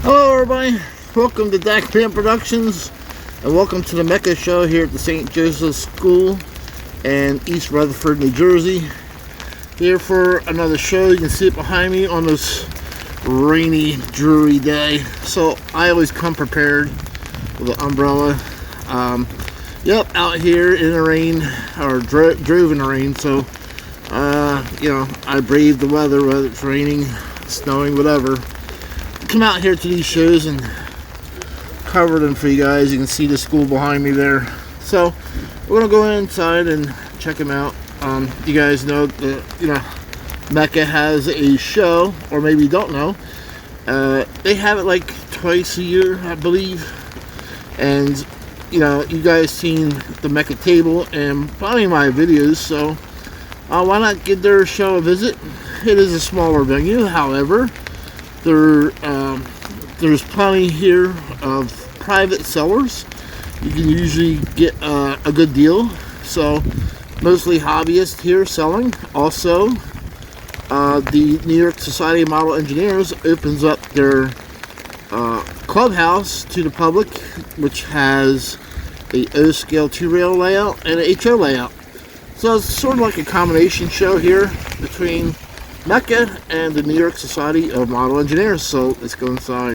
Hello everybody, welcome to Dak Pam Productions and welcome to the METCA show here at the St. Joseph's School in East Rutherford, New Jersey. Here for another show. You can see it behind me on this rainy, dreary day. So I always come prepared with an umbrella. Yep, out here in the rain, or drove in the rain, so I brave the weather, whether it's raining, snowing, whatever. Come out here to these shows and cover them for you guys. You can see the school behind me there. So we're gonna go inside and check them out. You guys know that METCA has a show, or maybe you don't know. They have it like twice a year, I believe. And you guys seen the METCA table and probably my videos, so why not give their show a visit? It is a smaller venue, however. There's plenty here of private sellers. You can usually get a good deal. So mostly hobbyists here selling. Also, the New York Society of Model Engineers opens up their clubhouse to the public, which has a O-scale 2-rail layout and an HO layout. So it's sort of like a combination show here between METCA and the New York Society of Model Engineers. So let's go inside.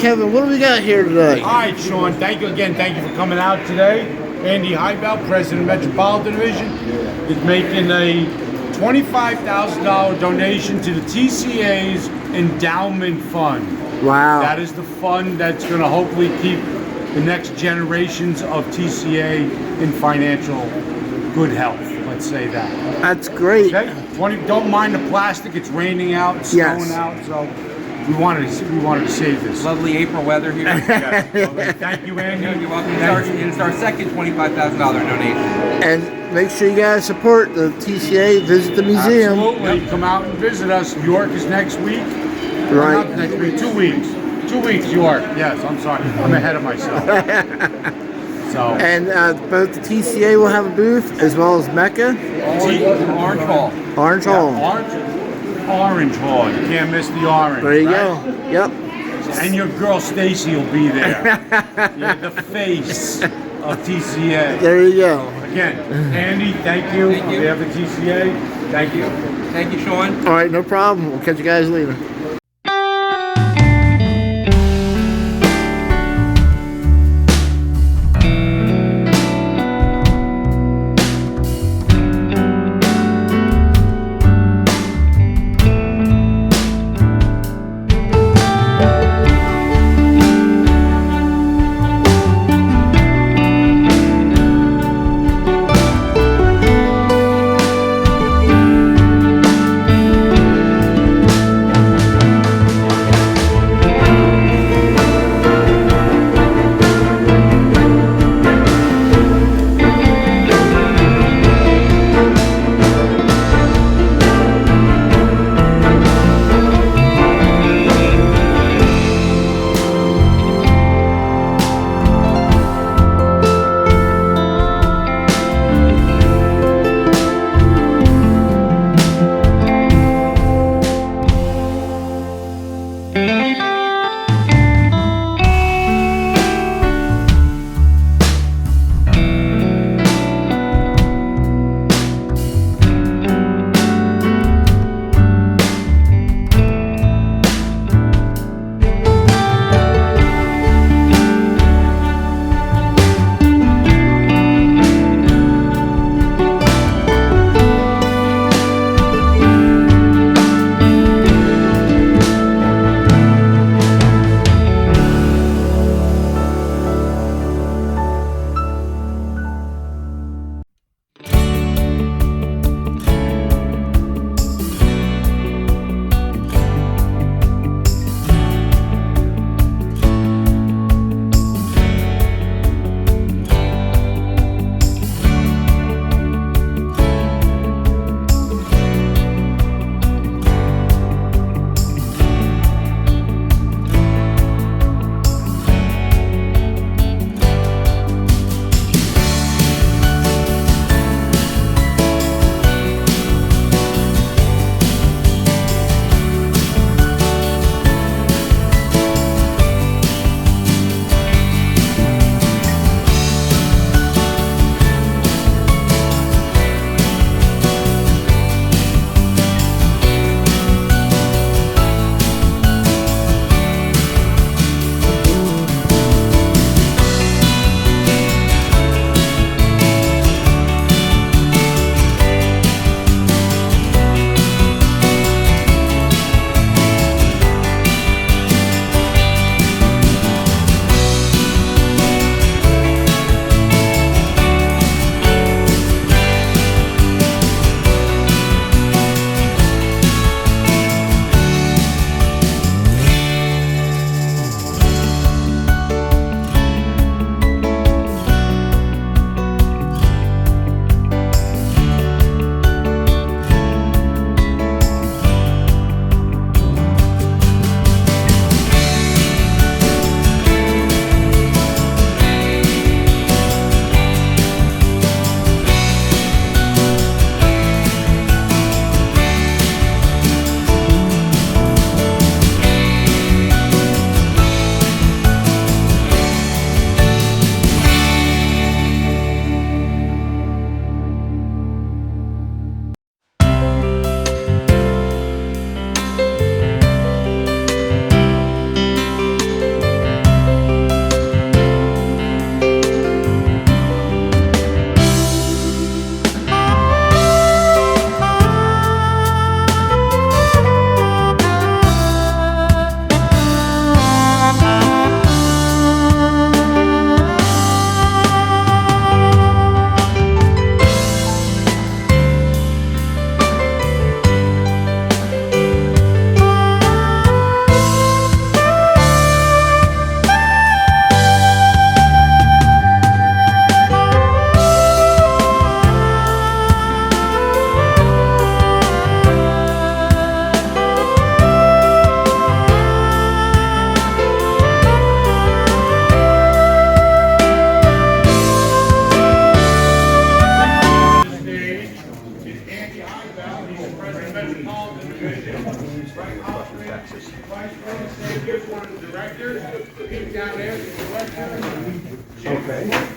Kevin, what do we got here today? All right, Sean, thank you again. Thank you for coming out today. Andy Heibel, President of Metropolitan Division, is making a $25,000 donation to the TCA's endowment fund. Wow. That is the fund that's going to hopefully keep the next generations of TCA in financial good health. Let's say that. That's great. Okay? Don't mind the plastic. It's raining out, it's snowing out, so we wanted to save this. Lovely April weather here. Yes. Okay. Thank you, Andy. You're welcome. It's our second $25,000 donation. And make sure you guys support the TCA. Visit the museum. Absolutely. Come out and visit us. York is next week. Right. Not next week. 2 weeks. 2 weeks, York. Yes, I'm sorry. I'm ahead of myself. So. And both the TCA will have a booth as well as METCA. Orange Hall. Orange Hall. Orange Hall. You can't miss the orange. There you right? go. Yep. And your girl Stacy will be there. You're the face of TCA. There you go. Again, Andy, thank you. Thank you. On behalf of TCA, thank you. Thank you, Sean. All right, no problem. We'll catch you guys later.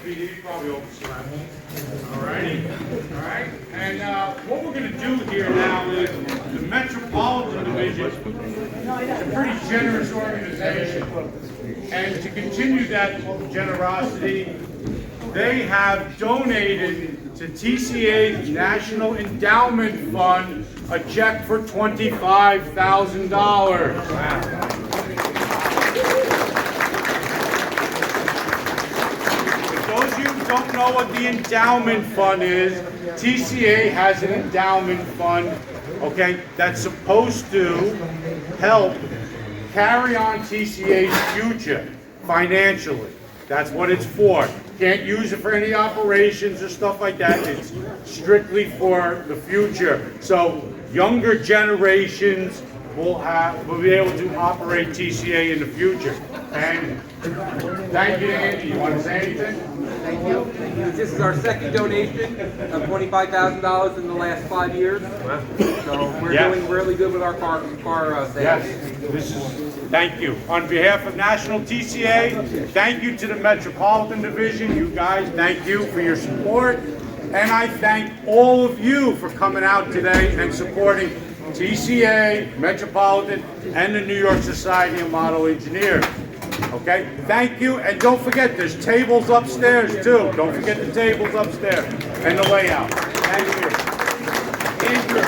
He's probably overslept. Alrighty. Alright. And what we're going to do here now is the Metropolitan Division is a pretty generous organization. And to continue that generosity, they have donated to TCA's National Endowment Fund a check for $25,000. Those of you who don't know what the endowment fund is, TCA has an endowment fund, okay, that's supposed to help carry on TCA's future financially. That's what it's for. Can't use it for any operations or stuff like that. It's strictly for the future. So younger generations will be able to operate TCA in the future. And thank you, Andy. You want to say anything? Thank you. This is our second donation of $25,000 in the last 5 years. So we're doing really good with our car sales. Yes. Thank you. On behalf of National TCA, thank you to the Metropolitan Division. You guys, thank you for your support. And I thank all of you for coming out today and supporting TCA, Metropolitan, and the New York Society of Model Engineers. Okay, thank you, and don't forget, there's tables upstairs too. Don't forget the tables upstairs and the layout. Thank you. Andrew.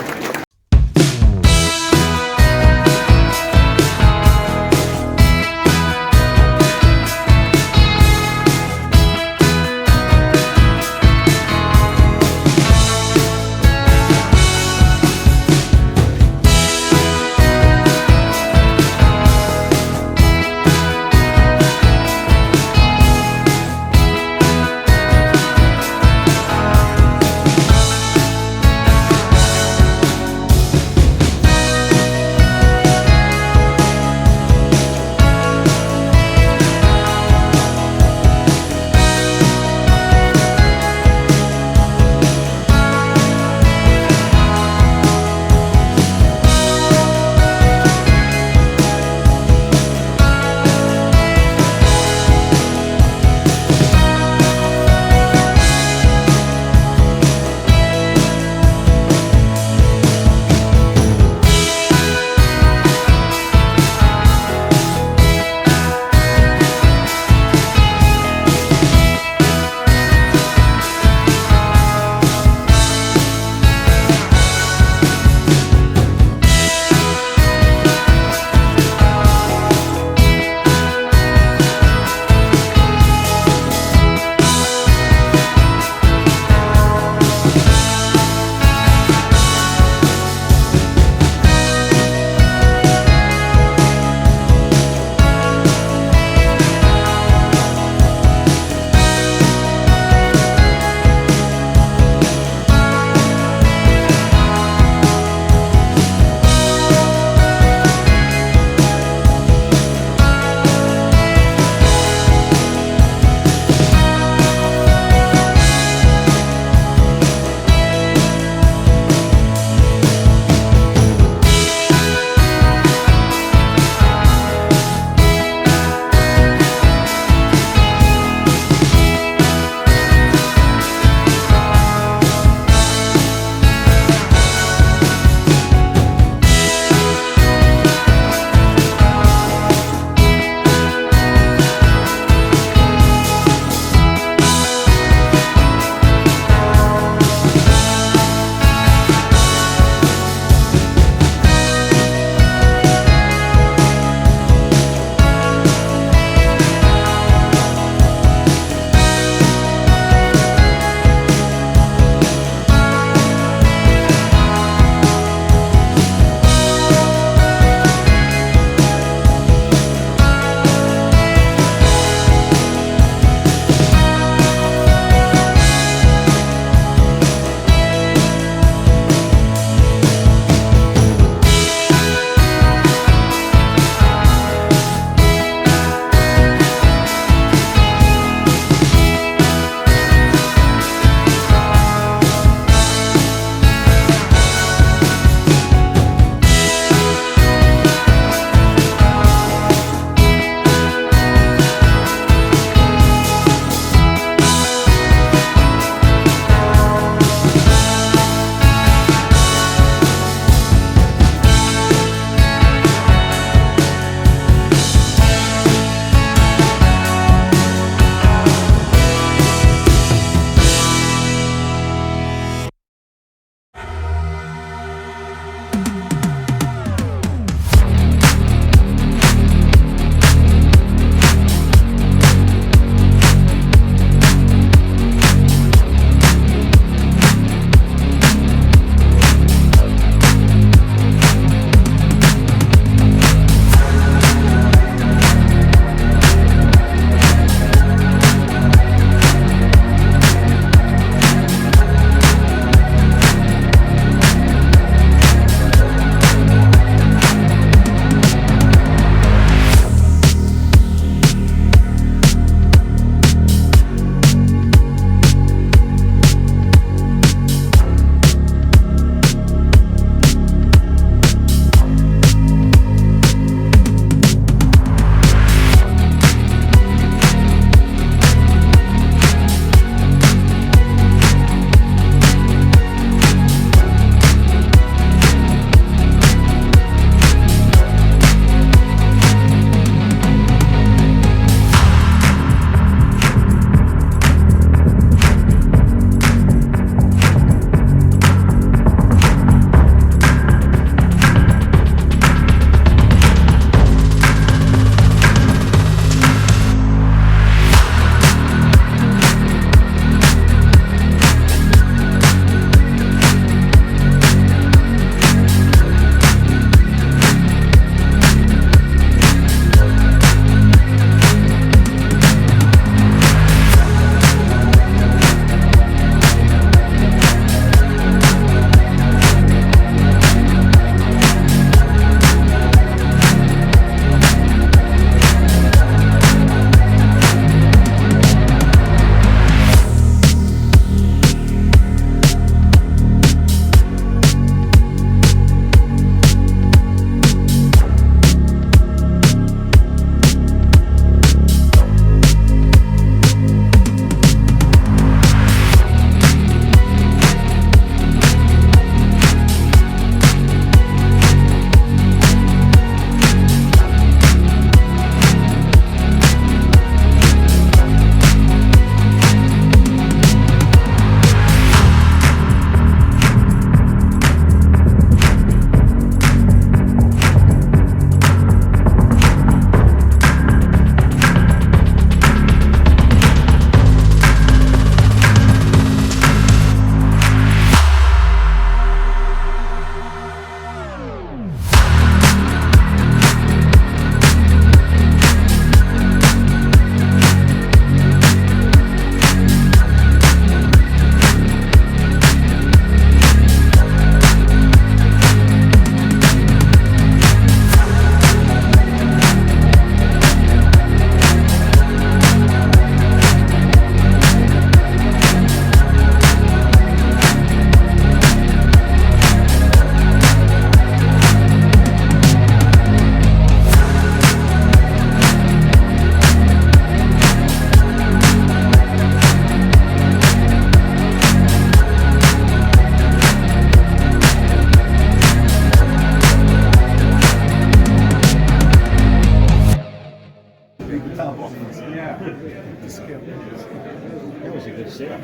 a good sale.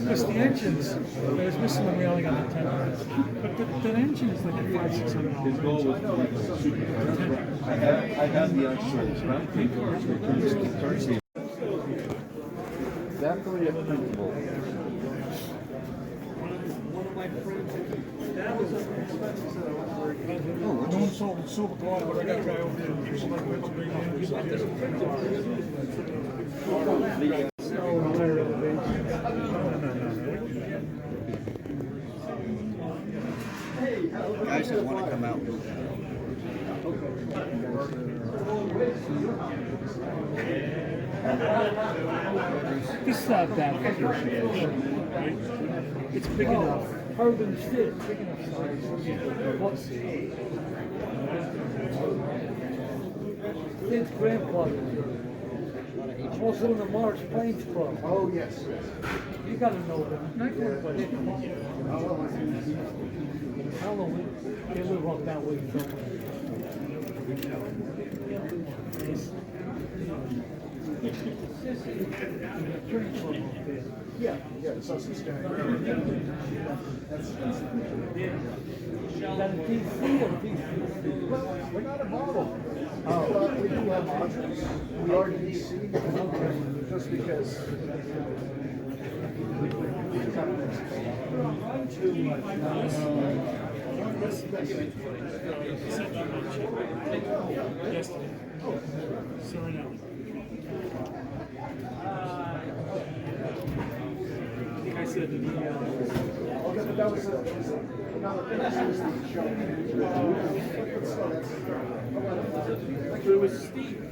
Because the engines, I was missing when we only got the 10 minutes. But the engine is like $500-600. I have the unsold, so I'm thinking currency. Definitely a printable. No one sold silver color, but I got a guy over there. He's like, let's bring it in. He's like, this is printable. Guys that want to come out. This is not bad vacation, right? It's big enough. Harder than the stick. Big enough size. What's It's grandfather. I'm also in the Mars Plains Club. Oh, yes. You gotta know them. Not everybody. I don't know. They live up that way somewhere. Yeah, it's also scary. Is that a DC or DC? We're not a model. We do have modules. We are DC, just because. Yesterday. Sorry. I think I said to the Okay, but that was another it was Steve.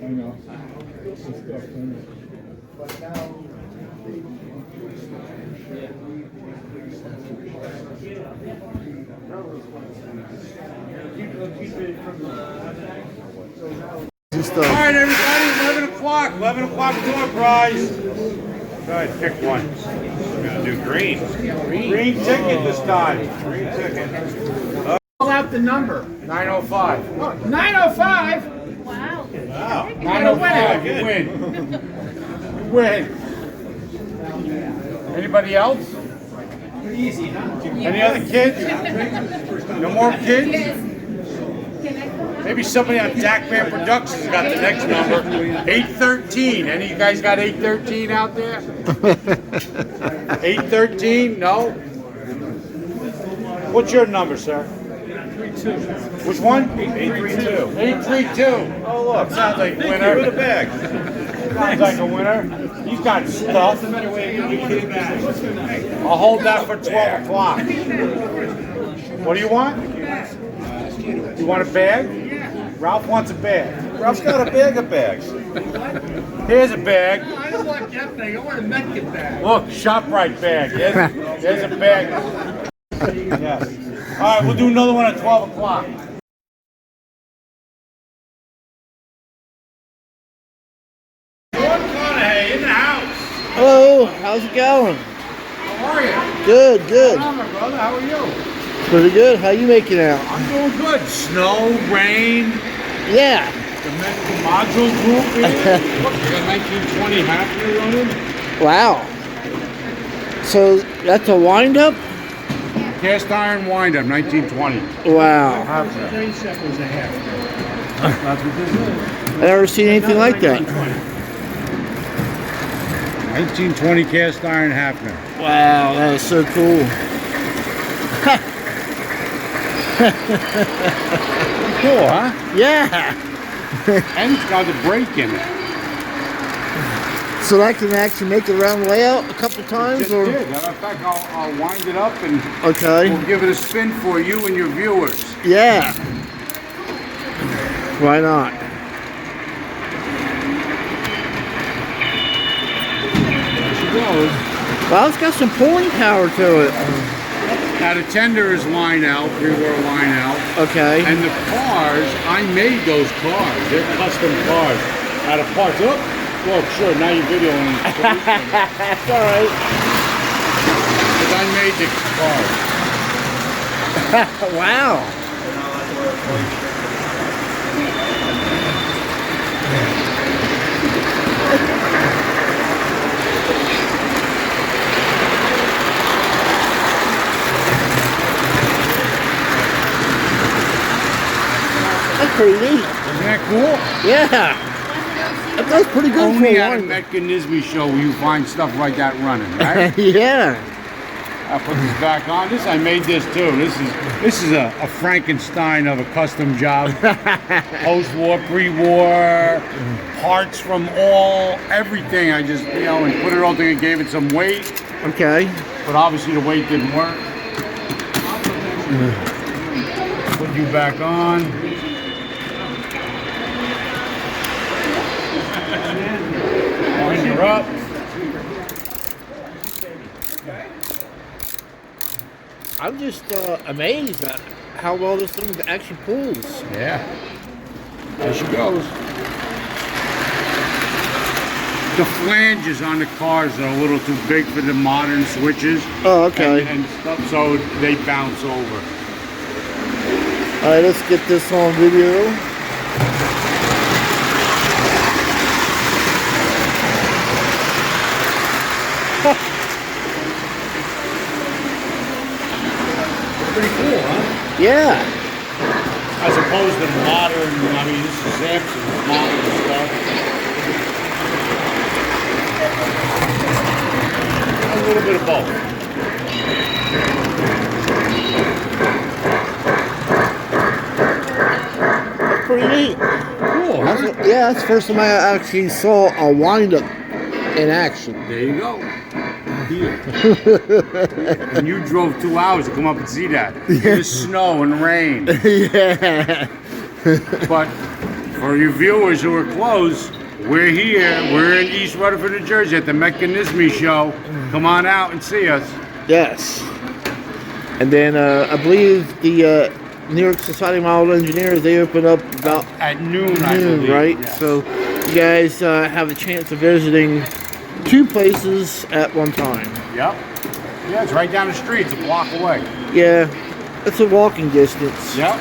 I know. But now, All right, everybody, 11 o'clock. 11 o'clock door prize. Go ahead, pick one. We're gonna do green. Green ticket this time. Green ticket. Call out the number. 905. 905? Wow. Wow. 905. You win. You win. Anybody else? Easy, huh? Any other kids? No more kids? Maybe somebody on Jackman Productions got the next number. 813. Any of you guys got 813 out there? 813? No? What's your number, sir? 832. Which one? 832. 832. Oh, look. Sounds like a Thank winner. you for the bag. Sounds like a winner. He's got stuff. I'll hold that for 12 o'clock. What do you want? You want a bag? Ralph wants a bag. Ralph's got a bag of bags. Here's a bag. I don't want that thing. I want a METCA bag. Look, ShopRite bag. There's a bag. Yes. All right, we'll do another one at 12 o'clock. In the house. hello, how's it going? How are you? Good, good. Hi, my brother. How are you? Pretty good. How you making out? I'm doing good. Snow, rain. Yeah. The METCA module group here. Look, we got 1920 Happier running. Wow. So that's a wind-up? Cast iron wind-up, 1920. Wow. That's what this is. I've never seen anything like that. 1920 cast iron Hafner. Wow, that is so cool. Cool, huh? Yeah. And it's got a brake in it. So I can actually make it around layout a couple times, Just or did. Matter of fact, I'll wind it up and okay. we'll give it a spin for you and your viewers. Yeah. Why not? Well, it's got some pulling power to it. Now the tender is line out, pre-war line out. Okay. And the cars, I made those cars. They're custom cars out of parts. Oh, well, sure, now you're videoing. That's all right. 'Cause I made the cars. Wow. That's pretty neat. Isn't that cool? Yeah. That's pretty good Only for at a one. METCA show will you find stuff like that running, right? Yeah. I'll put this back on. I made this too. This is a Frankenstein of a custom job. Post-war, pre-war, parts from everything. I just, and put it all together, gave it some weight. Okay. But obviously the weight didn't work. Put you back on. Wind her up. I'm just amazed at how well this thing actually pulls. Yeah. There she goes. The flanges on the cars are a little too big for the modern switches. Oh, okay. And stuff, so they bounce over. All right, let's get this on video. Pretty cool, huh? Yeah. As opposed to modern, this is Samson, modern stuff. A little bit of both. That's pretty neat. Cool, huh? Yeah, that's the first time I actually saw a wind-up in action. There you go. And you drove 2 hours to come up and see that. In the snow and rain. Yeah. But for you viewers who are close, we're here. We're in East Rutherford, New Jersey at the METCA show. Come on out and see us. Yes. And then I believe the New York Society of Model Engineers, they open up about At noon, I noon, believe. right? Yes. So you guys have a chance of visiting 2 places at one time. Yep. Yeah, it's right down the street. It's a block away. Yeah, it's a walking distance. Yep.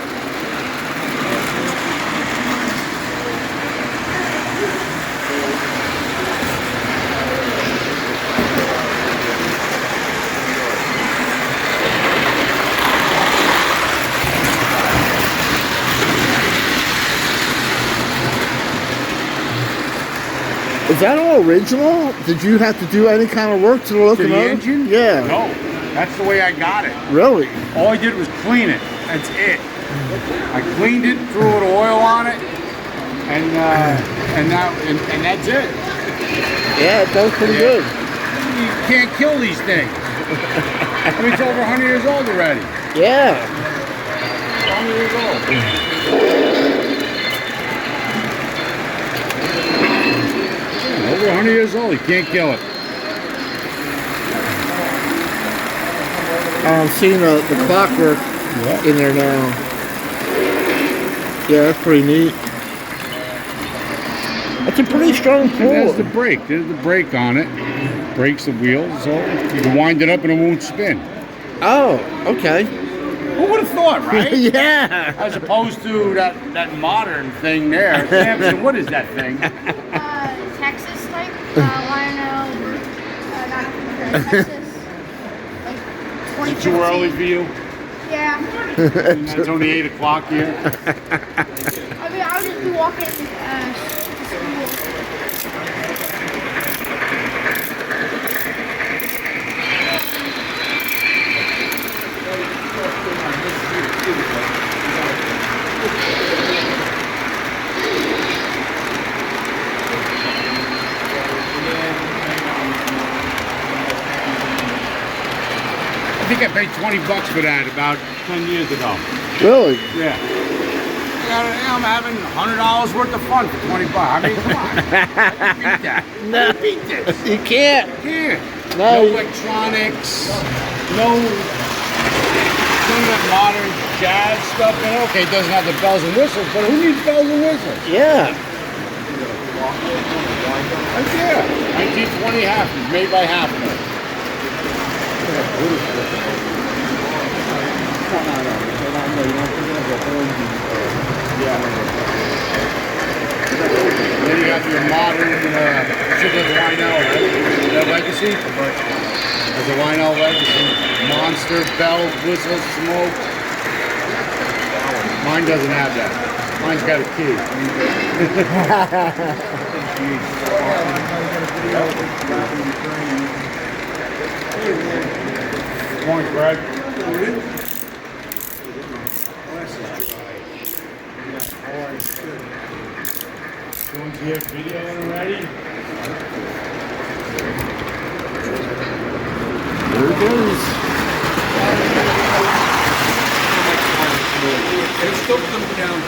Is that all original? Did you have to do any kind of work to the To locomotive? the engine? Yeah. No. That's the way I got it. Really? All I did was clean it. That's it. I cleaned it, threw a little oil on it, and that's it. Yeah, it does pretty good. You can't kill these things. It's over 100 years old already. Yeah. 100 years old. Over 100 years old, you can't kill it. I'm seeing the clockwork in there now. Yeah, that's pretty neat. That's a pretty strong pull. There's the brake. There's the brake on it. Brakes the wheels, so you can wind it up and it won't spin. Oh, okay. Who would have thought, right? Yeah. As opposed to that modern thing there. Samson, what is that thing? Texas type, Lionel, not Texas, like 2015. Is it too early for you? Yeah. And it's only 8 o'clock here. I mean, I'll just be walking to school. I think I paid $20 for that about 10 years ago. Really? Yeah. I'm having $100 worth of fun for $20. I mean, come on. Beat that. No. Beat this. You can't. Here. No. No electronics. None of that modern jazz stuff. And okay, it doesn't have the bells and whistles, but who needs bells and whistles? Yeah. Right there. 1920 Halfers, made by Hafner. your modern ship as a Lionel, right? That legacy? As a Lionel legacy. Monster, bells, whistles, smoke. Mine doesn't have that. Mine's got a key. Morning, Greg. Someone's here videoing already? There it goes. It still comes down.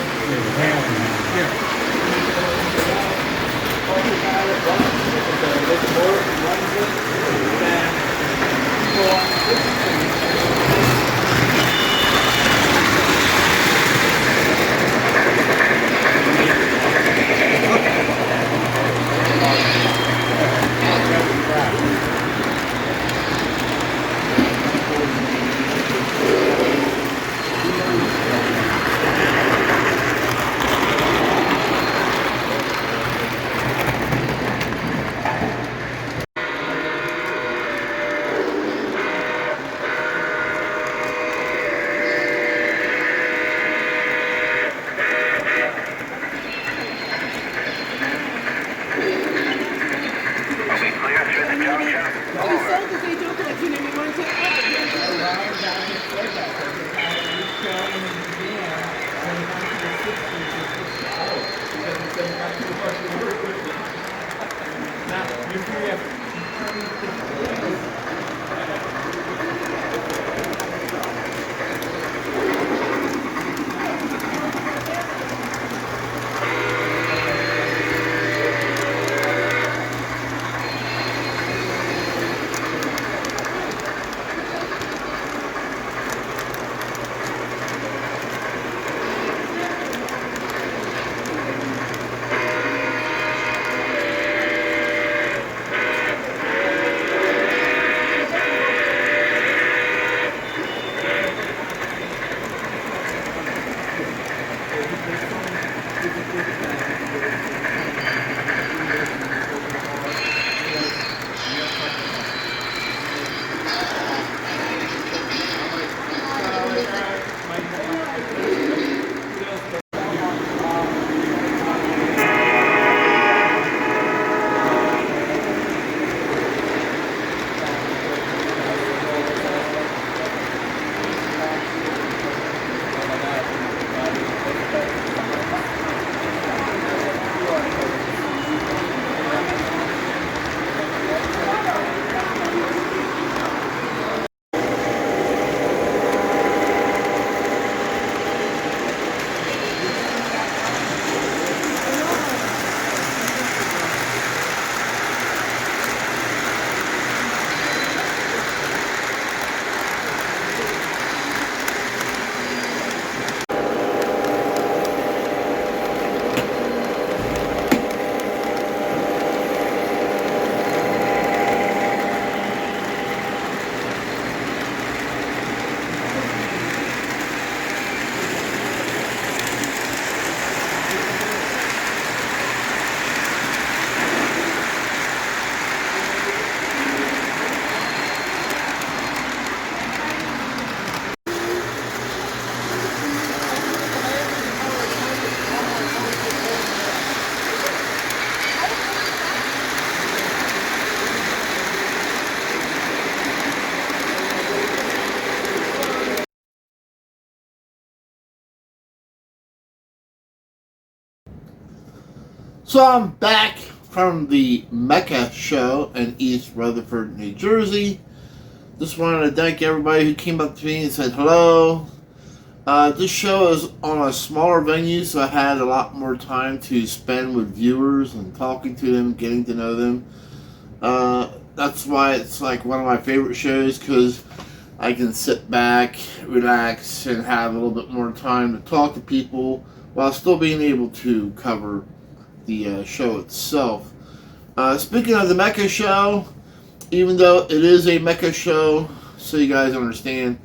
So I'm back from the METCA show in East Rutherford, New Jersey. Just wanted to thank everybody who came up to me and said hello. This show is on a smaller venue, so I had a lot more time to spend with viewers and talking to them, getting to know them. That's why it's like one of my favorite shows, because I can sit back, relax, and have a little bit more time to talk to people while still being able to cover the show itself. Speaking of the METCA show, even though it is a METCA show, so you guys understand,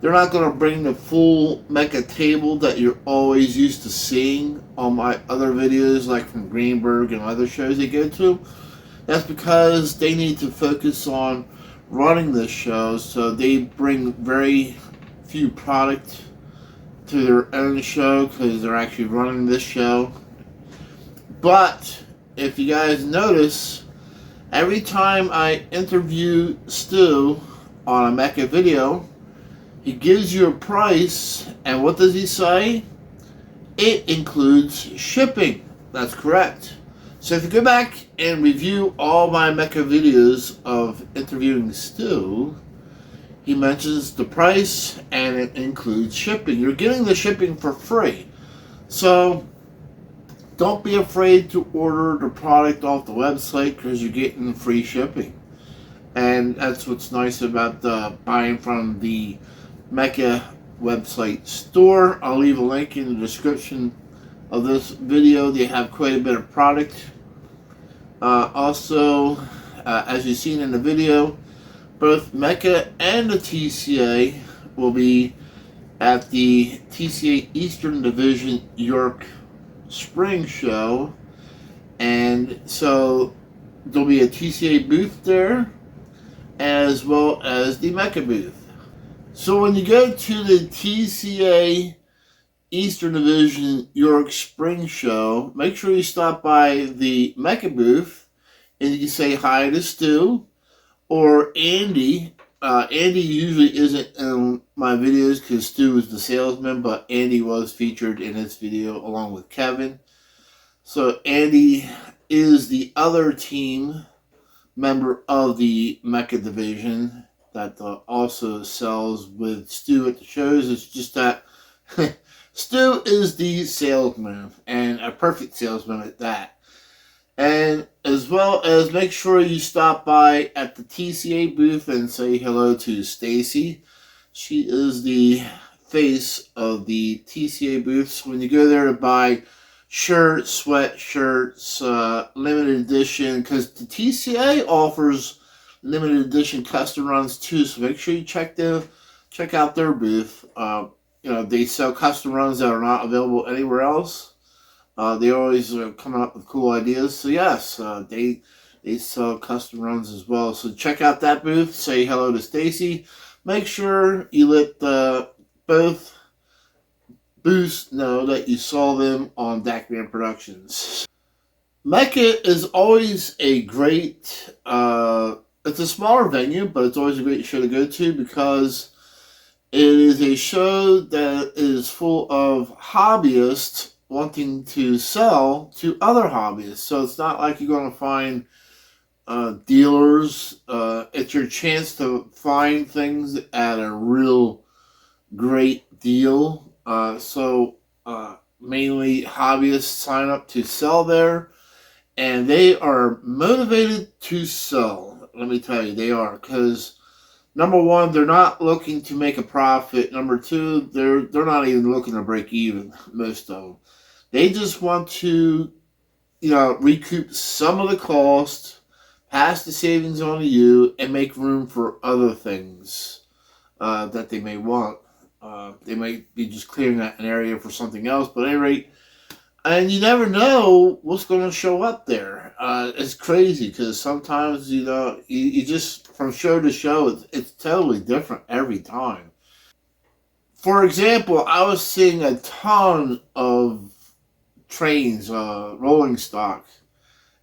They're not going to bring the full mecha table that you're always used to seeing on my other videos, like from Greenberg and other shows they go to. That's because they need to focus on running this show, so they bring very few product to their own show because they're actually running this show. But if you guys notice, every time I interview Stu on a mecha video, he gives you a price, and what does he say? It includes shipping. That's correct. So if you go back and review all my mecha videos of interviewing Stu, he mentions the price and it includes shipping. You're getting the shipping for free. So don't be afraid to order the product off the website because you're getting free shipping. And that's what's nice about buying from the METCA website store. I'll leave a link in the description of this video. They have quite a bit of product. Also, as you've seen in the video, both METCA and the TCA will be at the TCA Eastern Division York Spring Show, and so there'll be a TCA booth there as well as the METCA booth. So when you go to the TCA Eastern Division York Spring Show, make sure you stop by the METCA booth and you can say hi to Stu or Andy. Andy usually isn't in my videos because Stu is the salesman, but Andy was featured in this video along with Kevin. So Andy is the other team member of the METCA division that also sells with Stu at the shows. It's just that Stu is the salesman, and a perfect salesman at that. And as well as make sure you stop by at the TCA booth and say hello to Stacy. She is the face of the TCA booth. So when you go there to buy shirts, sweatshirts, limited edition, because the TCA offers limited edition custom runs too. So make sure you check out their booth. They sell custom runs that are not available anywhere else. They always are coming up with cool ideas. So yes, they sell custom runs as well. So check out that booth. Say hello to Stacy. Make sure you let both booths know that you saw them on Dakman Productions. METCA is always a great. It's a smaller venue, but it's always a great show to go to because it is a show that is full of hobbyists wanting to sell to other hobbyists. So it's not like you're going to find dealers. It's your chance to find things at a real great deal. So mainly hobbyists sign up to sell there, and they are motivated to sell. Let me tell you, they are, because number one, they're not looking to make a profit. Number two, they're not even looking to break even, most of them. They just want to, recoup some of the cost, pass the savings on to you, and make room for other things that they may want. They might be just clearing out an area for something else, but at any rate, and you never know what's going to show up there. It's crazy because sometimes, you just, from show to show, it's totally different every time. For example, I was seeing a ton of trains, rolling stock,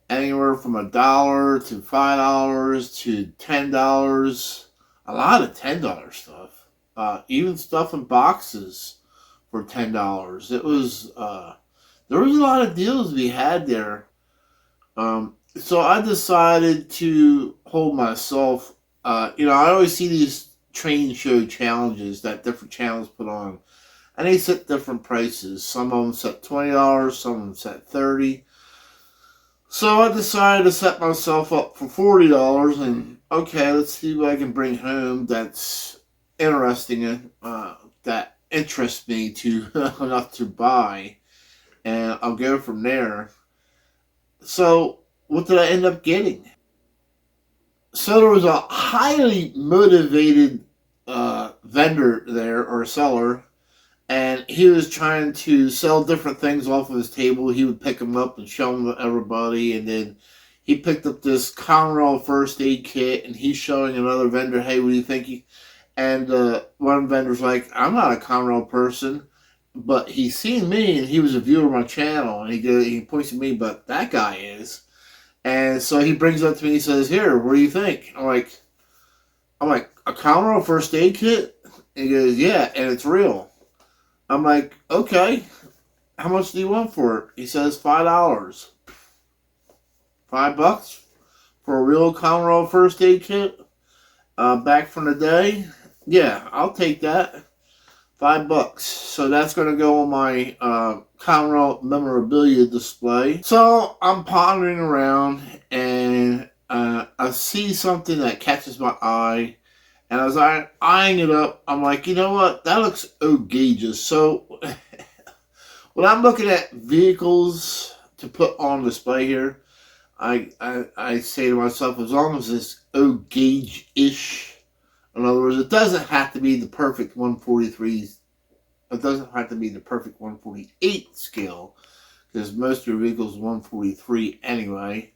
anywhere from $1 to $5 to $10. A lot of $10 stuff. Even stuff in boxes for $10. It was there was a lot of deals to be had there. So I decided to hold myself. I always see these train show challenges that different channels put on, and they set different prices. Some of them set $20, some of them set $30. So I decided to set myself up for $40, and okay, let's see what I can bring home that's interesting, that interests me enough to buy, and I'll go from there. So what did I end up getting? So there was a highly motivated vendor there, or seller, and he was trying to sell different things off of his table. He would pick them up and show them to everybody, and then he picked up this Conrail first aid kit, and he's showing another vendor, hey, what do you think? And one vendor's like, I'm not a Conrail person, but he's seen me, and he was a viewer of my channel, and he points at me, but that guy is. And so he brings it up to me, he says, here, what do you think? I'm like, a Conrail first aid kit? And he goes, yeah, and it's real. I'm like, okay, how much do you want for it? He says $5. $5 for a real Conrail first aid kit? Back from the day? Yeah, I'll take that. $5. So that's going to go on my Conrail memorabilia display. So I'm pondering around, and I see something that catches my eye. And as I'm eyeing it up, I'm like, you know what? That looks outrageous. So when I'm looking at vehicles to put on display here, I say to myself, as long as it's O-gauge-ish, in other words, it doesn't have to be the perfect 143. It doesn't have to be the perfect 148 scale, because most of your vehicles 143 anyway.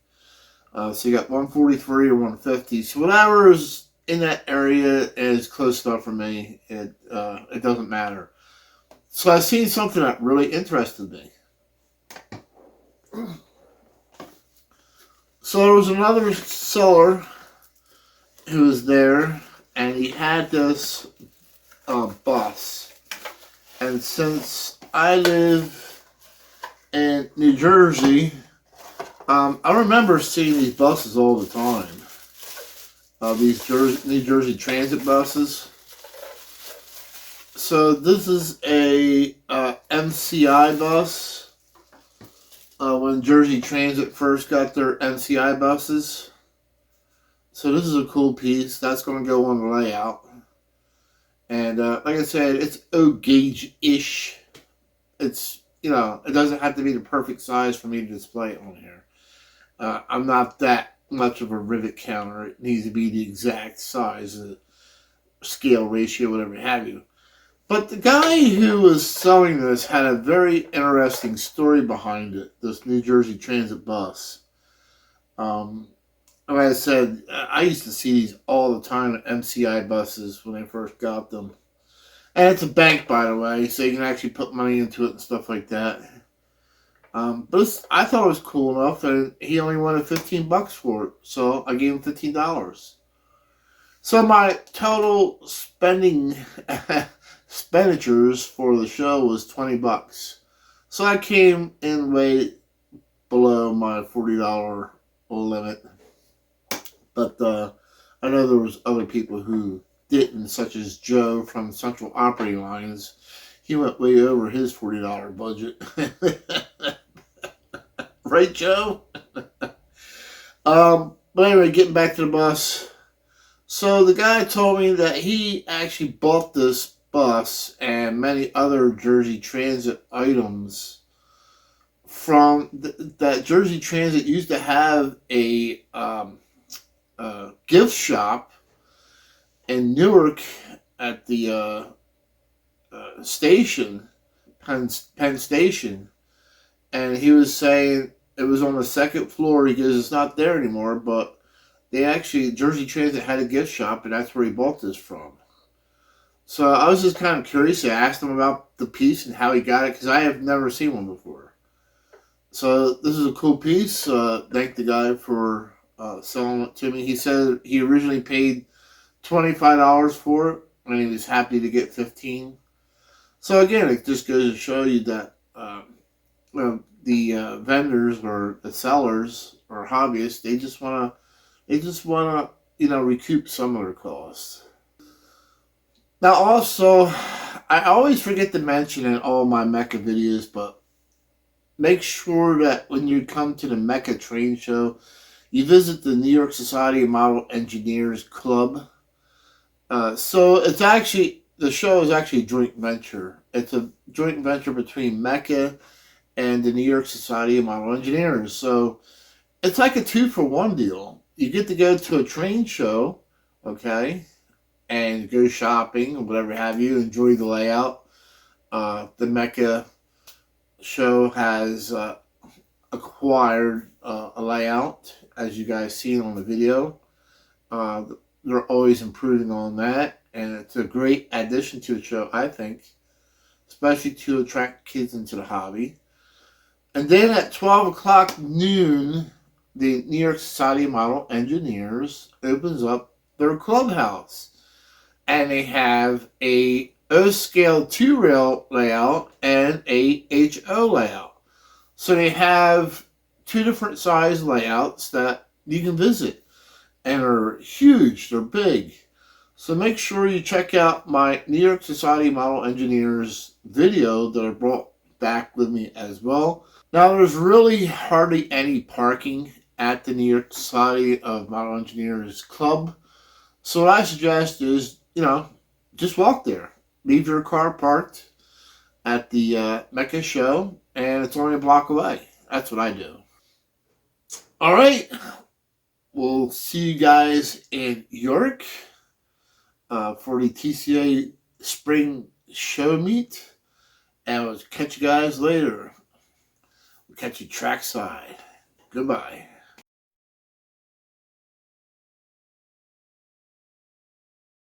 So you got 143 or 150. So whatever is in that area is close enough for me. It doesn't matter. So I seen something that really interested me. So there was another seller who was there, and he had this bus. And since I live in New Jersey, I remember seeing these buses all the time. These New Jersey Transit buses. So this is a MCI bus. When Jersey Transit first got their MCI buses. So this is a cool piece. That's going to go on the layout. And like I said, it's O-gauge-ish. It's, you know, it doesn't have to be the perfect size for me to display it on here. I'm not that much of a rivet counter. It needs to be the exact size, scale ratio, whatever have you. But the guy who was selling this had a very interesting story behind it, this New Jersey Transit bus. Like I said, I used to see these all the time at MCI buses when I first got them. And it's a bank, by the way, so you can actually put money into it and stuff like that. But I thought it was cool enough, and he only wanted $15 for it, so I gave him $15. So my total expenditures for the show was $20. So I came in way below my $40 limit. But I know there was other people who didn't, such as Joe from Central Operating Lines. He went way over his $40 budget. Right, Joe? But anyway, getting back to the bus. So the guy told me that he actually bought this bus and many other Jersey Transit items from that Jersey Transit used to have a gift shop in Newark at the station, Penn Station, and he was saying it was on the second floor. He goes, it's not there anymore, but they actually, Jersey Transit had a gift shop, and that's where he bought this from. So I was just kind of curious. I asked him about the piece and how he got it, because I have never seen one before. So this is a cool piece. Thank the guy for selling it to me. He said he originally paid $25 for it, and he was happy to get $15. So again, it just goes to show you that the vendors or the sellers or hobbyists, they just want to recoup some of their costs. Now also, I always forget to mention in all my METCA videos, but make sure that when you come to the METCA train show, you visit the New York Society of Model Engineers Club. So it's actually, the show is actually a joint venture. It's a joint venture between METCA and the New York Society of Model Engineers. So it's like a 2-for-1 deal. You get to go to a train show, okay, and go shopping or whatever have you. Enjoy the layout. The METCA show has acquired a layout, as you guys seen on the video. They're always improving on that, and it's a great addition to the show, I think, especially to attract kids into the hobby. And then at 12 o'clock noon, the New York Society of Model Engineers opens up their clubhouse. And they have a O-scale 2-rail layout and a HO layout. So they have 2 different size layouts that you can visit. And they're huge, they're big. So make sure you check out my New York Society of Model Engineers video that I brought back with me as well. Now, there's really hardly any parking at the New York Society of Model Engineers Club. So what I suggest is, just walk there. Leave your car parked at the METCA show, and it's only a block away. That's what I do. All right. We'll see you guys in York for the TCA Spring Show Meet. And we'll catch you guys later. We'll catch you trackside. Goodbye.